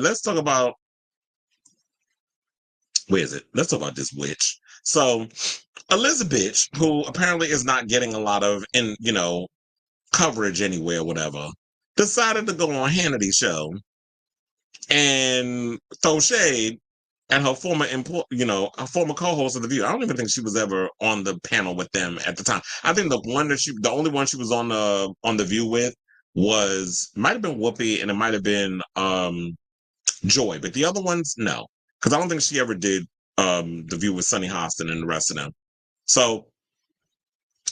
Let's talk about where is it? Let's talk about this witch. So Elizabeth, who apparently is not getting a lot of coverage anywhere, whatever, decided to go on Hannity's show and throw shade at her former her former co-host of The View. I don't even think she was ever on the panel with them at the time. I think the only one she was on the View with might have been Whoopi, and it might have been Joy, but the other ones, no, because I don't think she ever did The View with Sunny Hostin and the rest of them. So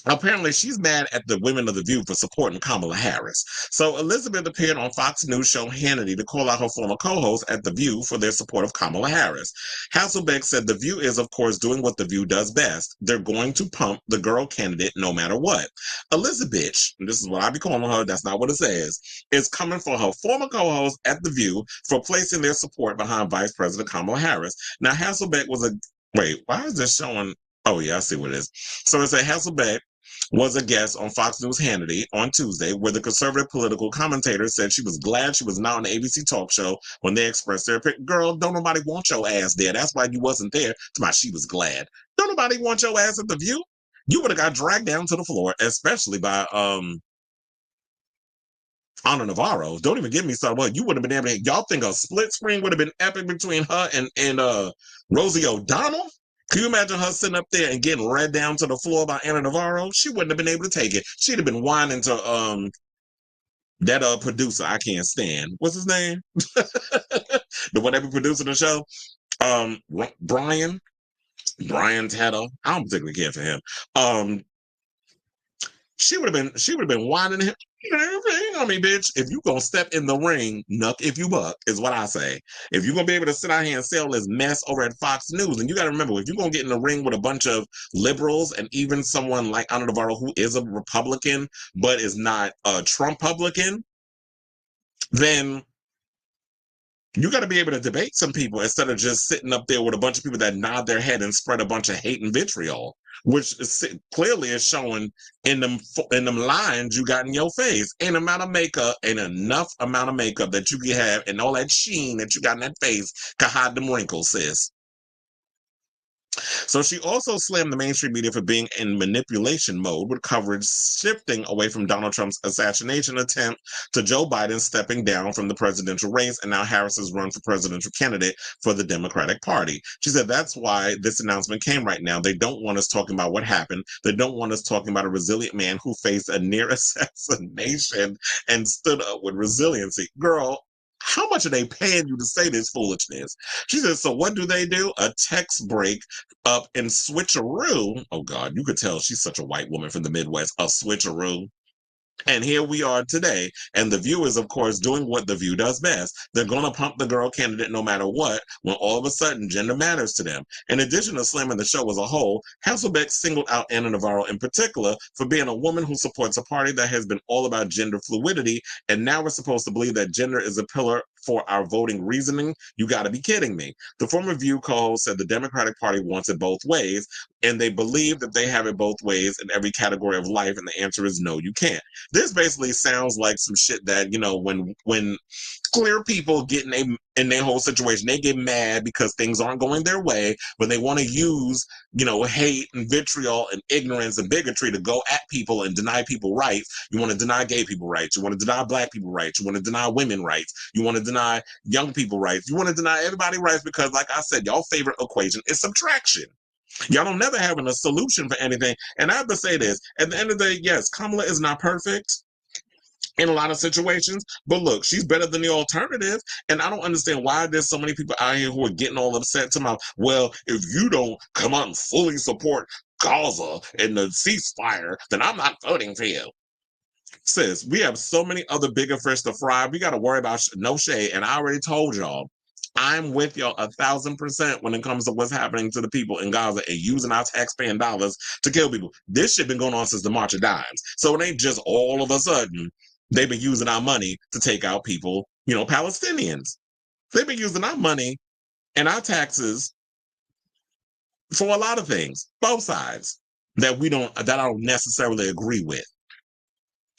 apparently, she's mad at the women of The View for supporting Kamala Harris. So Elizabeth appeared on Fox News show Hannity to call out her former co-host at The View for their support of Kamala Harris. Hasselbeck said The View is, of course, doing what The View does best. They're going to pump the girl candidate no matter what. Elizabeth, and this is what I be calling her, that's not what it says, is coming for her former co-host at The View for placing their support behind Vice President Kamala Harris. Now, Hasselbeck was a... Wait, why is this showing... Oh, yeah, I see what it is. So it's a Hasselbeck was a guest on Fox News Hannity on Tuesday, where the conservative political commentator said she was glad she was not on the ABC talk show when they expressed their opinion. Girl, don't nobody want your ass there. That's why you wasn't there. To my, she was glad. Don't nobody want your ass at The View. You would have got dragged down to the floor, especially by Ana Navarro. Don't even give me something. Well, you would have been able to. Y'all think a split screen would have been epic between her and Rosie O'Donnell? Can you imagine her sitting up there and getting read down to the floor by Ana Navarro? She wouldn't have been able to take it. She'd have been whining to that producer I can't stand. What's his name? The one that be producing the show. Brian Tedder. I don't particularly care for him. She would have been whining him. I mean, bitch, if you gonna step in the ring, nuck if you buck, is what I say. If you're gonna be able to sit out here and say all this mess over at Fox News, and you gotta remember, if you're gonna get in the ring with a bunch of liberals and even someone like Ana Navarro, who is a Republican but is not a Trump-publican, then you got to be able to debate some people instead of just sitting up there with a bunch of people that nod their head and spread a bunch of hate and vitriol, which clearly is showing in them lines you got in your face. Ain't enough amount of makeup that you can have, and all that sheen that you got in that face can hide them wrinkles, sis. So she also slammed the mainstream media for being in manipulation mode, with coverage shifting away from Donald Trump's assassination attempt to Joe Biden stepping down from the presidential race and now Harris's run for presidential candidate for the Democratic Party. She said that's why this announcement came right now. They don't want us talking about what happened. They don't want us talking about a resilient man who faced a near assassination and stood up with resiliency. Girl, how much are they paying you to say this foolishness? She said, so what do? A text break up in switcheroo. Oh God, you could tell she's such a white woman from the Midwest. A switcheroo. And here we are today. And The View is, of course, doing what The View does best. They're going to pump the girl candidate no matter what, when all of a sudden gender matters to them. In addition to slamming the show as a whole, Hasselbeck singled out Ana Navarro in particular for being a woman who supports a party that has been all about gender fluidity. And now we're supposed to believe that gender is a pillar for our voting reasoning. You got to be kidding me. The former View co-host said the Democratic Party wants it both ways, and they believe that they have it both ways in every category of life. And the answer is no, you can't. This basically sounds like some shit that, when clear people get in their whole situation, they get mad because things aren't going their way, but they want to use, hate and vitriol and ignorance and bigotry to go at people and deny people rights. You want to deny gay people rights. You want to deny black people rights. You want to deny women rights. You want to deny young people rights. You want to deny everybody rights because, like I said, y'all favorite equation is subtraction. Y'all don't never having a solution for anything. And I have to say this, at the end of the day, yes, Kamala is not perfect in a lot of situations, but look, she's better than the alternative. And I don't understand why there's so many people out here who are getting all upset to my, well, if you don't come out and fully support Gaza and the ceasefire, then I'm not voting for you. Sis, we have so many other bigger fish to fry. We got to worry about no shade. And I already told y'all, I'm with y'all 1,000% when it comes to what's happening to the people in Gaza and using our taxpaying dollars to kill people. This shit been going on since the March of Dimes. So it ain't just all of a sudden they've been using our money to take out people, Palestinians. They've been using our money and our taxes for a lot of things, both sides, that I don't necessarily agree with.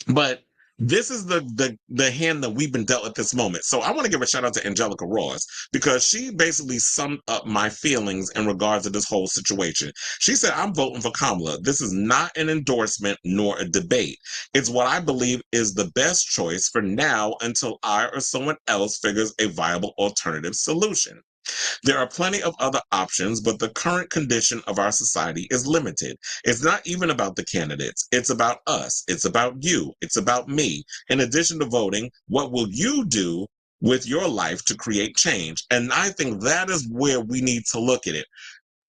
But this is the hand that we've been dealt at this moment. So I want to give a shout out to Angelica Ross because she basically summed up my feelings in regards to this whole situation. She said, I'm voting for Kamala. This is not an endorsement nor a debate. It's what I believe is the best choice for now until I or someone else figures a viable alternative solution. There are plenty of other options, but the current condition of our society is limited. It's not even about the candidates. It's about us. It's about you. It's about me. In addition to voting, what will you do with your life to create change? And I think that is where we need to look at it.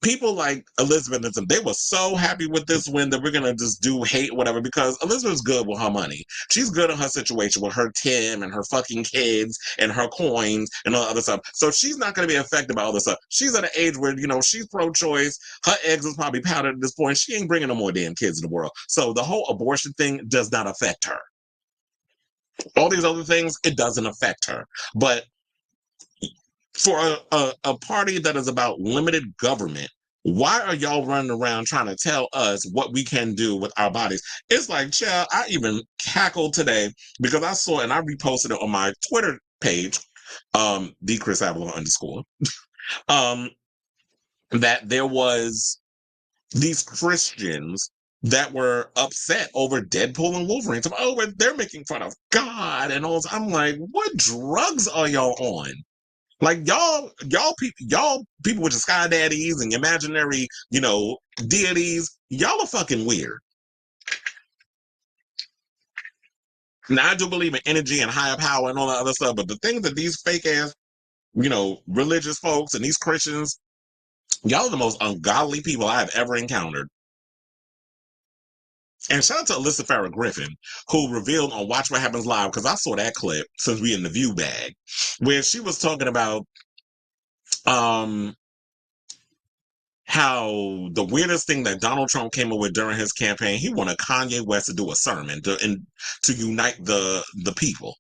People like Elizabeth and them, they were so happy with this win that we're gonna just do hate whatever because Elizabeth's good with her money. She's good in her situation with her Tim and her fucking kids and her coins and all the other stuff. So she's not gonna be affected by all this stuff. She's at an age where she's pro-choice. Her eggs is probably powdered at this point. She ain't bringing no more damn kids in the world. So the whole abortion thing does not affect her. All these other things, it doesn't affect her. But for a party that is about limited government, why are y'all running around trying to tell us what we can do with our bodies? It's like, child, I even cackled today because I saw and I reposted it on my Twitter page, the Chris Avalon _ um, that there was these Christians that were upset over Deadpool and Wolverine. So, oh, they're making fun of God and all. I'm like, what drugs are y'all on? Like y'all people with your sky daddies and your imaginary, deities, y'all are fucking weird. Now I do believe in energy and higher power and all that other stuff, but the things that these fake ass, religious folks and these Christians, y'all are the most ungodly people I've ever encountered. And shout out to Alyssa Farrah Griffin, who revealed on Watch What Happens Live, because I saw that clip since we in the view bag, where she was talking about how the weirdest thing that Donald Trump came up with during his campaign, he wanted Kanye West to do a sermon to unite the people.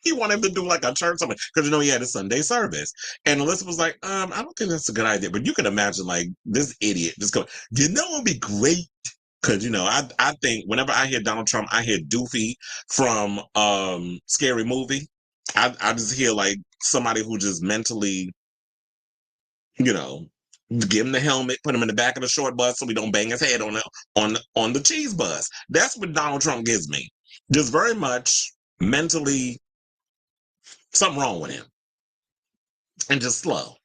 He wanted him to do like a church something because he had a Sunday service. And Alyssa was like, I don't think that's a good idea. But you can imagine like this idiot just going, it would be great. Because I think whenever I hear Donald Trump, I hear Doofy from Scary Movie. I just hear like somebody who just mentally, give him the helmet, put him in the back of the short bus so we don't bang his head on the cheese bus. That's what Donald Trump gives me. Just very much mentally something wrong with him. And just slow.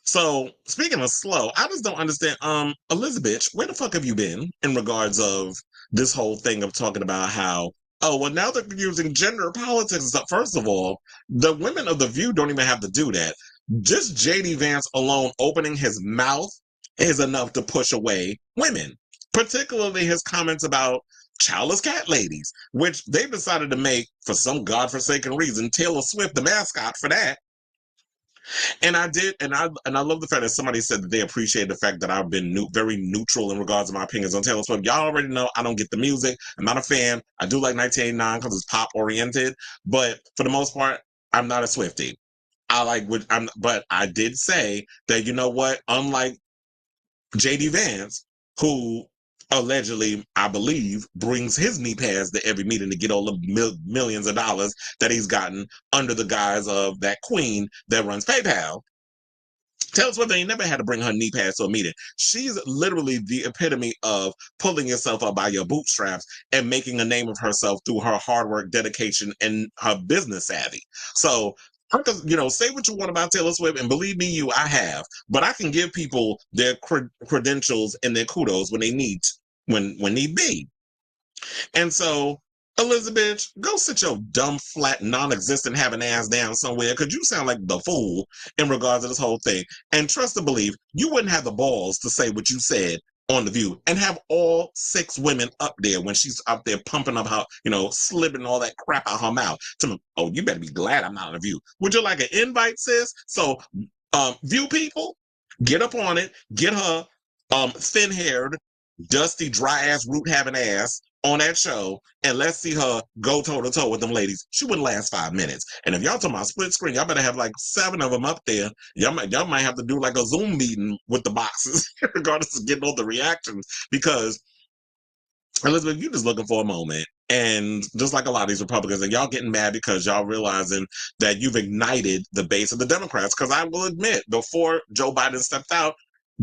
So speaking of slow, I just don't understand. Elizabeth, where the fuck have you been in regards of this whole thing of talking about how, oh, well, now they're using gender politics and stuff. First of all, the women of The View don't even have to do that. Just JD Vance alone opening his mouth is enough to push away women, particularly his comments about childless cat ladies, which they've decided to make, for some godforsaken reason, Taylor Swift the mascot for that. And I did, and I love the fact that somebody said that they appreciate the fact that I've been very neutral in regards to my opinions on Taylor Swift. Y'all already know I don't get the music. I'm not a fan. I do like 1989 because it's pop oriented, but for the most part, I'm not a Swiftie. But I did say that you know what? Unlike JD Vance, who allegedly, I believe, brings his knee pads to every meeting to get all the millions of dollars that he's gotten under the guise of that queen that runs PayPal. Taylor Swift ain't never had to bring her knee pads to a meeting. She's literally the epitome of pulling yourself up by your bootstraps and making a name of herself through her hard work, dedication, and her business savvy. So, say what you want about Taylor Swift, and believe me, I have. But I can give people their credentials and their kudos when they need, when need be. And so, Elizabeth, go sit your dumb, flat, non-existent having ass down somewhere because you sound like the fool in regards to this whole thing. And trust and believe, you wouldn't have the balls to say what you said on The View and have all 6 women up there when she's up there pumping up her, slipping all that crap out her mouth. Oh, you better be glad I'm not on The View. Would you like an invite, sis? So, View people, get up on it, get her thin-haired, dusty, dry-ass, root-having ass on that show, and let's see her go toe-to-toe with them ladies. She wouldn't last 5 minutes. And if y'all talking about split screen, y'all better have like 7 of them up there. Y'all might have to do like a Zoom meeting with the boxes, regardless of getting all the reactions, because Elizabeth, you're just looking for a moment. And just like a lot of these Republicans, and y'all getting mad because y'all realizing that you've ignited the base of the Democrats. Because I will admit, before Joe Biden stepped out,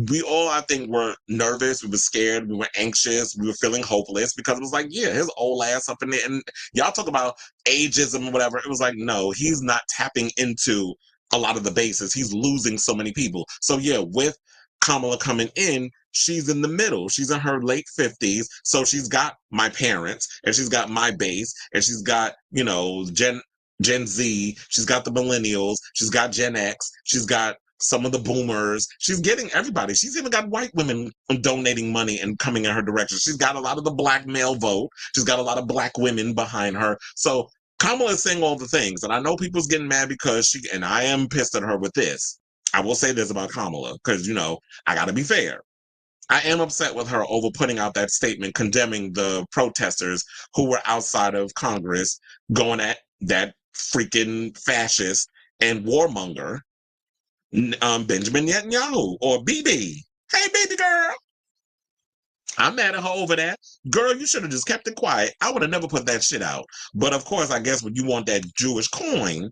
we all, I think, were nervous. We were scared. We were anxious. We were feeling hopeless because it was like, yeah, his old ass up in there. And y'all talk about ageism or whatever. It was like, no, he's not tapping into a lot of the bases. He's losing so many people. So, yeah, with Kamala coming in, she's in the middle. She's in her late 50s. So she's got my parents and she's got my base and she's got, Gen Z. She's got the millennials. She's got Gen X. She's got some of the boomers. She's getting everybody. She's even got white women donating money and coming in her direction. She's got a lot of the black male vote. She's got a lot of black women behind her. So Kamala is saying all the things. And I know people's getting mad because and I am pissed at her with this. I will say this about Kamala because, I got to be fair. I am upset with her over putting out that statement condemning the protesters who were outside of Congress going at that freaking fascist and warmonger, Benjamin Netanyahu, or BB. Hey, baby girl. I'm mad at her over that. Girl, you should have just kept it quiet. I would have never put that shit out. But of course, I guess when you want that Jewish coin,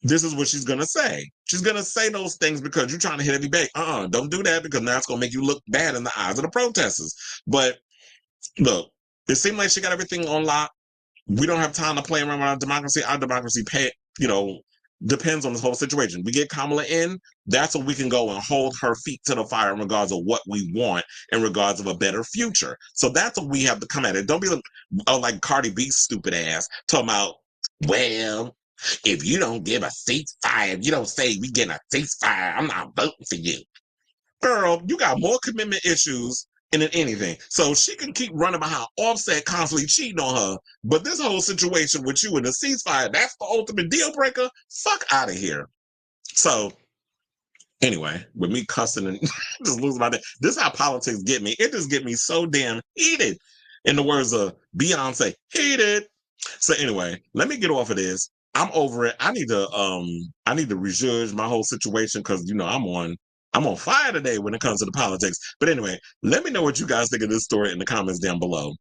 this is what she's going to say. She's going to say those things because you're trying to hit every bait. Don't do that because now it's going to make you look bad in the eyes of the protesters. But look, it seemed like she got everything on lock. We don't have time to play around with our democracy. Our democracy, depends on this whole situation. We get Kamala in, that's when we can go and hold her feet to the fire in regards of what we want in regards of a better future. So that's what we have to come at it. Don't be like Cardi B's stupid ass talking about, well, if you don't give a ceasefire, if you don't say we get a ceasefire, I'm not voting for you. Girl, you got more commitment issues than anything. So she can keep running behind Offset constantly cheating on her. But this whole situation with you and the ceasefire, that's the ultimate deal breaker. Fuck out of here. So anyway, with me cussing and just losing my day, this is how politics get me. It just get me so damn heated. In the words of Beyonce, heated. So anyway, let me get off of this. I'm over it. I need to rejudge my whole situation because I'm on fire today when it comes to the politics. But anyway, let me know what you guys think of this story in the comments down below.